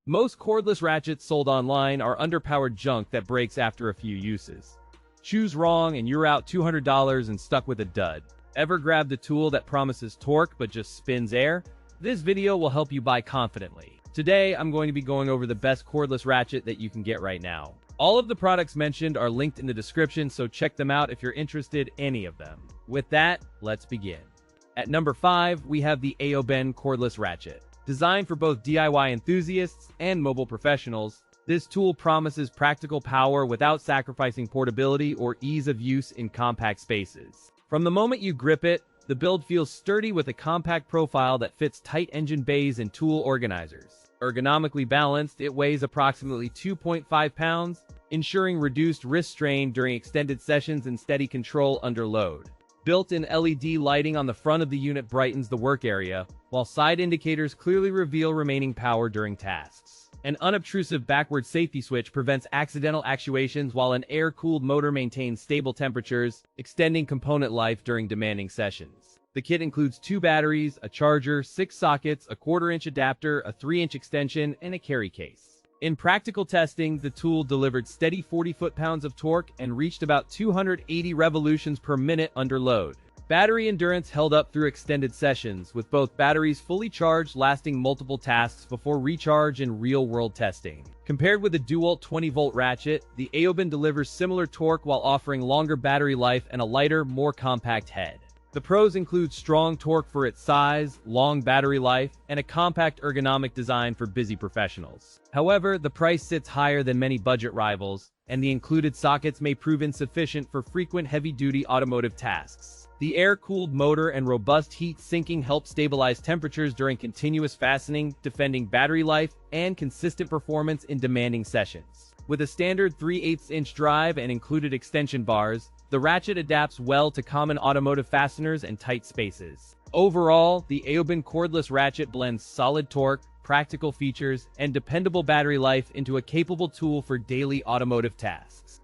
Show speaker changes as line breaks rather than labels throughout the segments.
Most cordless ratchets sold online are underpowered junk that breaks after a few uses. Choose wrong and you're out $200 and stuck with a dud. Ever grabbed a tool that promises torque but just spins air? This video will help you buy confidently. Today, I'm going to be going over the best cordless ratchet that you can get right now. All of the products mentioned are linked in the description, so check them out if you're interested in any of them. With that, let's begin. At number 5, we have the AOBEN cordless ratchet. Designed for both DIY enthusiasts and mobile professionals, this tool promises practical power without sacrificing portability or ease of use in compact spaces. From the moment you grip it, the build feels sturdy with a compact profile that fits tight engine bays and tool organizers. Ergonomically balanced, it weighs approximately 2.5 pounds, ensuring reduced wrist strain during extended sessions and steady control under load. Built-in LED lighting on the front of the unit brightens the work area, while side indicators clearly reveal remaining power during tasks. An unobtrusive backward safety switch prevents accidental actuations, while an air-cooled motor maintains stable temperatures, extending component life during demanding sessions. The kit includes 2 batteries, a charger, 6 sockets, a 1/4-inch adapter, a 3-inch extension, and a carry case. In practical testing, the tool delivered steady 40 foot-pounds of torque and reached about 280 revolutions per minute under load. Battery endurance held up through extended sessions, with both batteries fully charged lasting multiple tasks before recharge in real-world testing. Compared with the DEWALT 20-volt ratchet, the AOBEN delivers similar torque while offering longer battery life and a lighter, more compact head. The pros include strong torque for its size, long battery life, and a compact ergonomic design for busy professionals. However, the price sits higher than many budget rivals, and the included sockets may prove insufficient for frequent heavy-duty automotive tasks. The air-cooled motor and robust heat sinking help stabilize temperatures during continuous fastening, defending battery life and consistent performance in demanding sessions. With a standard 3/8-inch drive and included extension bars, the ratchet adapts well to common automotive fasteners and tight spaces. Overall, the AOBEN cordless ratchet blends solid torque, practical features, and dependable battery life into a capable tool for daily automotive tasks.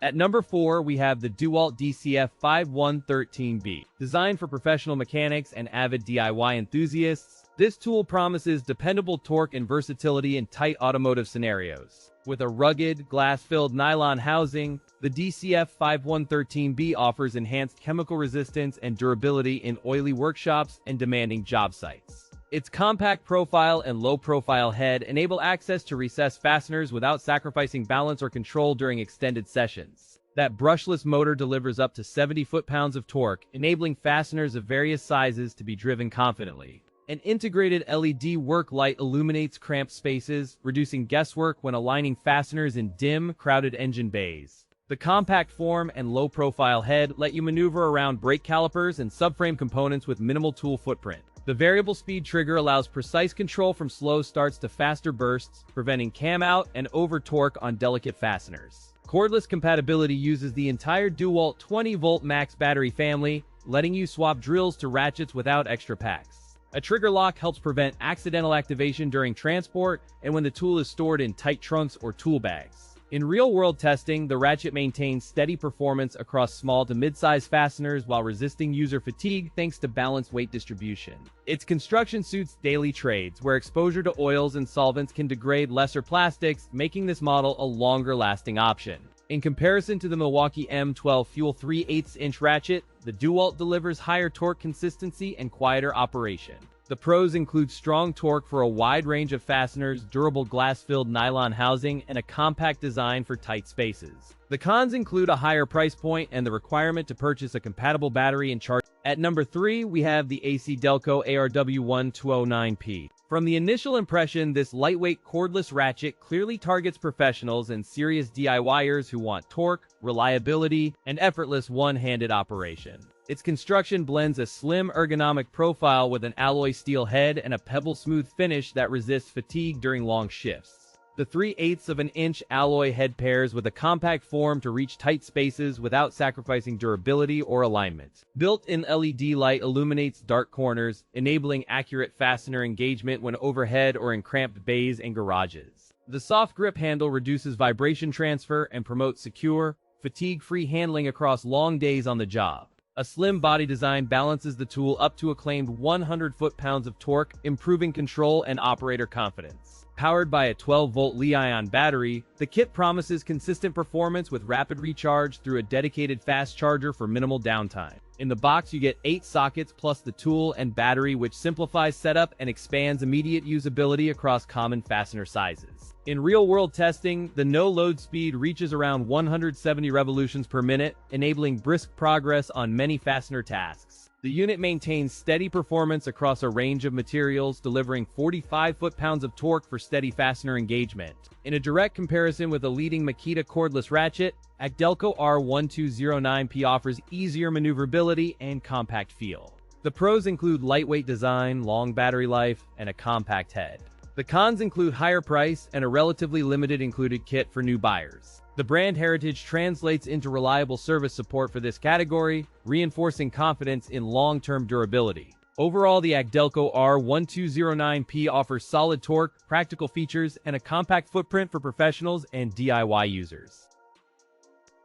At number 4, we have the DEWALT DCF513B. Designed for professional mechanics and avid DIY enthusiasts, this tool promises dependable torque and versatility in tight automotive scenarios. With a rugged, glass-filled nylon housing, the DCF513B offers enhanced chemical resistance and durability in oily workshops and demanding job sites. Its compact profile and low-profile head enable access to recessed fasteners without sacrificing balance or control during extended sessions. That brushless motor delivers up to 70 foot-pounds of torque, enabling fasteners of various sizes to be driven confidently. An integrated LED work light illuminates cramped spaces, reducing guesswork when aligning fasteners in dim, crowded engine bays. The compact form and low-profile head let you maneuver around brake calipers and subframe components with minimal tool footprint. The variable speed trigger allows precise control from slow starts to faster bursts, preventing cam out and over torque on delicate fasteners. Cordless compatibility uses the entire DEWALT 20-volt max battery family, letting you swap drills to ratchets without extra packs. A trigger lock helps prevent accidental activation during transport and when the tool is stored in tight trunks or tool bags. In real-world testing, the ratchet maintains steady performance across small to mid-size fasteners while resisting user fatigue thanks to balanced weight distribution. Its construction suits daily trades, where exposure to oils and solvents can degrade lesser plastics, making this model a longer-lasting option. In comparison to the Milwaukee M12 Fuel 3/8-inch ratchet, the DEWALT delivers higher torque consistency and quieter operation. The pros include strong torque for a wide range of fasteners, durable glass-filled nylon housing, and a compact design for tight spaces. The cons include a higher price point and the requirement to purchase a compatible battery and charger. At number 3, we have the ACDelco ARW1209P. From the initial impression, this lightweight cordless ratchet clearly targets professionals and serious DIYers who want torque, reliability, and effortless one-handed operation. Its construction blends a slim ergonomic profile with an alloy steel head and a pebble-smooth finish that resists fatigue during long shifts. The 3/8 of an inch alloy head pairs with a compact form to reach tight spaces without sacrificing durability or alignment. Built-in LED light illuminates dark corners, enabling accurate fastener engagement when overhead or in cramped bays and garages. The soft grip handle reduces vibration transfer and promotes secure, fatigue-free handling across long days on the job. A slim body design balances the tool up to a claimed 100 foot-pounds of torque, improving control and operator confidence. Powered by a 12-volt Li-ion battery, the kit promises consistent performance with rapid recharge through a dedicated fast charger for minimal downtime. In the box, you get 8 sockets plus the tool and battery, which simplifies setup and expands immediate usability across common fastener sizes. In real-world testing, the no-load speed reaches around 170 revolutions per minute, enabling brisk progress on many fastener tasks. The unit maintains steady performance across a range of materials, delivering 45 foot-pounds of torque for steady fastener engagement. In a direct comparison with a leading Makita cordless ratchet, ACDelco ARW1209P offers easier maneuverability and compact feel. The pros include lightweight design, long battery life, and a compact head. The cons include higher price and a relatively limited included kit for new buyers. The brand heritage translates into reliable service support for this category, reinforcing confidence in long-term durability. Overall, the ACDelco ARW1209P offers solid torque, practical features, and a compact footprint for professionals and DIY users.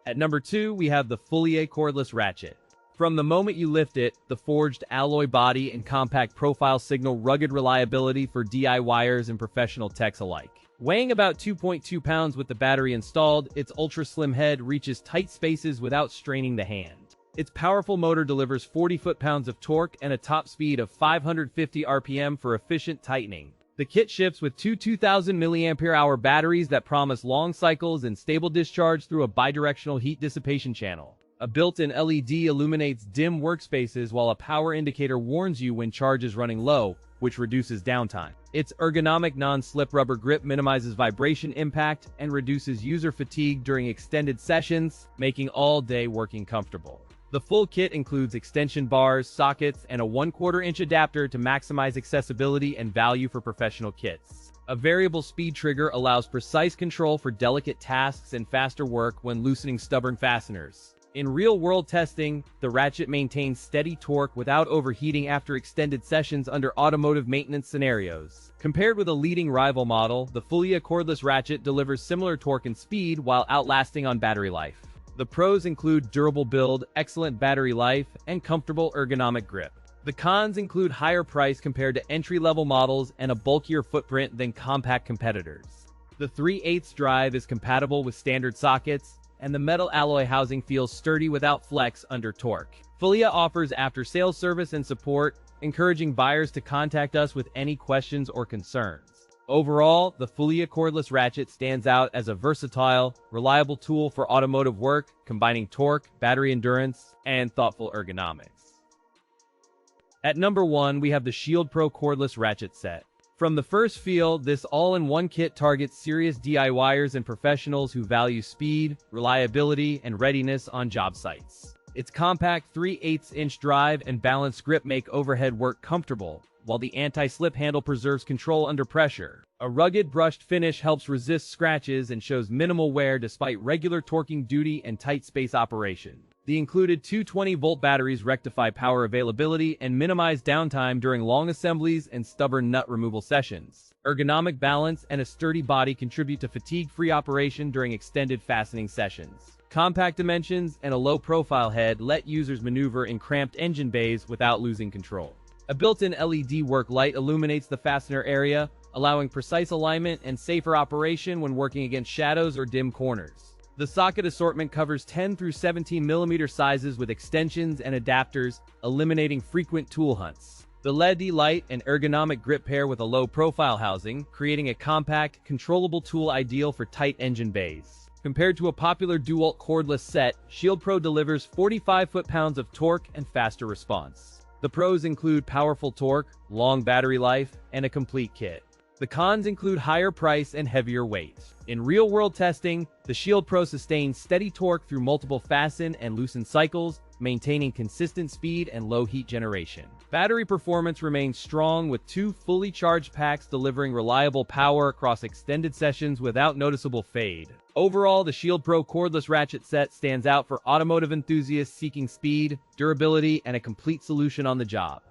At number 2, we have the FULLYEA cordless ratchet. From the moment you lift it, the forged alloy body and compact profile signal rugged reliability for DIYers and professional techs alike. Weighing about 2.2 pounds with the battery installed, its ultra-slim head reaches tight spaces without straining the hand. Its powerful motor delivers 40 foot-pounds of torque and a top speed of 550 RPM for efficient tightening. The kit ships with two 2000 mAh batteries that promise long cycles and stable discharge through a bidirectional heat dissipation channel. A built-in LED illuminates dim workspaces, while a power indicator warns you when charge is running low, which reduces downtime. Its ergonomic non-slip rubber grip minimizes vibration impact and reduces user fatigue during extended sessions, making all-day working comfortable. The full kit includes extension bars, sockets, and a 1/4-inch adapter to maximize accessibility and value for professional kits. A variable speed trigger allows precise control for delicate tasks and faster work when loosening stubborn fasteners. In real-world testing, the ratchet maintains steady torque without overheating after extended sessions under automotive maintenance scenarios. Compared with a leading rival model, the FULLYEA cordless ratchet delivers similar torque and speed while outlasting on battery life. The pros include durable build, excellent battery life, and comfortable ergonomic grip. The cons include higher price compared to entry-level models and a bulkier footprint than compact competitors. The 3/8 drive is compatible with standard sockets, and the metal alloy housing feels sturdy without flex under torque. FULLYEA offers after-sales service and support, encouraging buyers to contact us with any questions or concerns. Overall, the FULLYEA cordless ratchet stands out as a versatile, reliable tool for automotive work, combining torque, battery endurance, and thoughtful ergonomics. At number 1, we have the ShieldPro cordless ratchet set. From the first feel, this all-in-one kit targets serious DIYers and professionals who value speed, reliability, and readiness on job sites. Its compact 3/8-inch drive and balanced grip make overhead work comfortable, while the anti-slip handle preserves control under pressure. A rugged brushed finish helps resist scratches and shows minimal wear despite regular torquing duty and tight space operation. The included two 20-volt batteries rectify power availability and minimize downtime during long assemblies and stubborn nut removal sessions. Ergonomic balance and a sturdy body contribute to fatigue-free operation during extended fastening sessions. Compact dimensions and a low-profile head let users maneuver in cramped engine bays without losing control. A built-in LED work light illuminates the fastener area, allowing precise alignment and safer operation when working against shadows or dim corners. The socket assortment covers 10 through 17 mm sizes with extensions and adapters, eliminating frequent tool hunts. The LED light and ergonomic grip pair with a low-profile housing, creating a compact, controllable tool ideal for tight engine bays. Compared to a popular DEWALT cordless set, ShieldPro delivers 45 foot-pounds of torque and faster response. The pros include powerful torque, long battery life, and a complete kit. The cons include higher price and heavier weight. In real-world testing, the ShieldPro sustains steady torque through multiple fasten and loosen cycles, maintaining consistent speed and low heat generation. Battery performance remains strong with two fully charged packs delivering reliable power across extended sessions without noticeable fade. Overall, the ShieldPro cordless ratchet set stands out for automotive enthusiasts seeking speed, durability, and a complete solution on the job.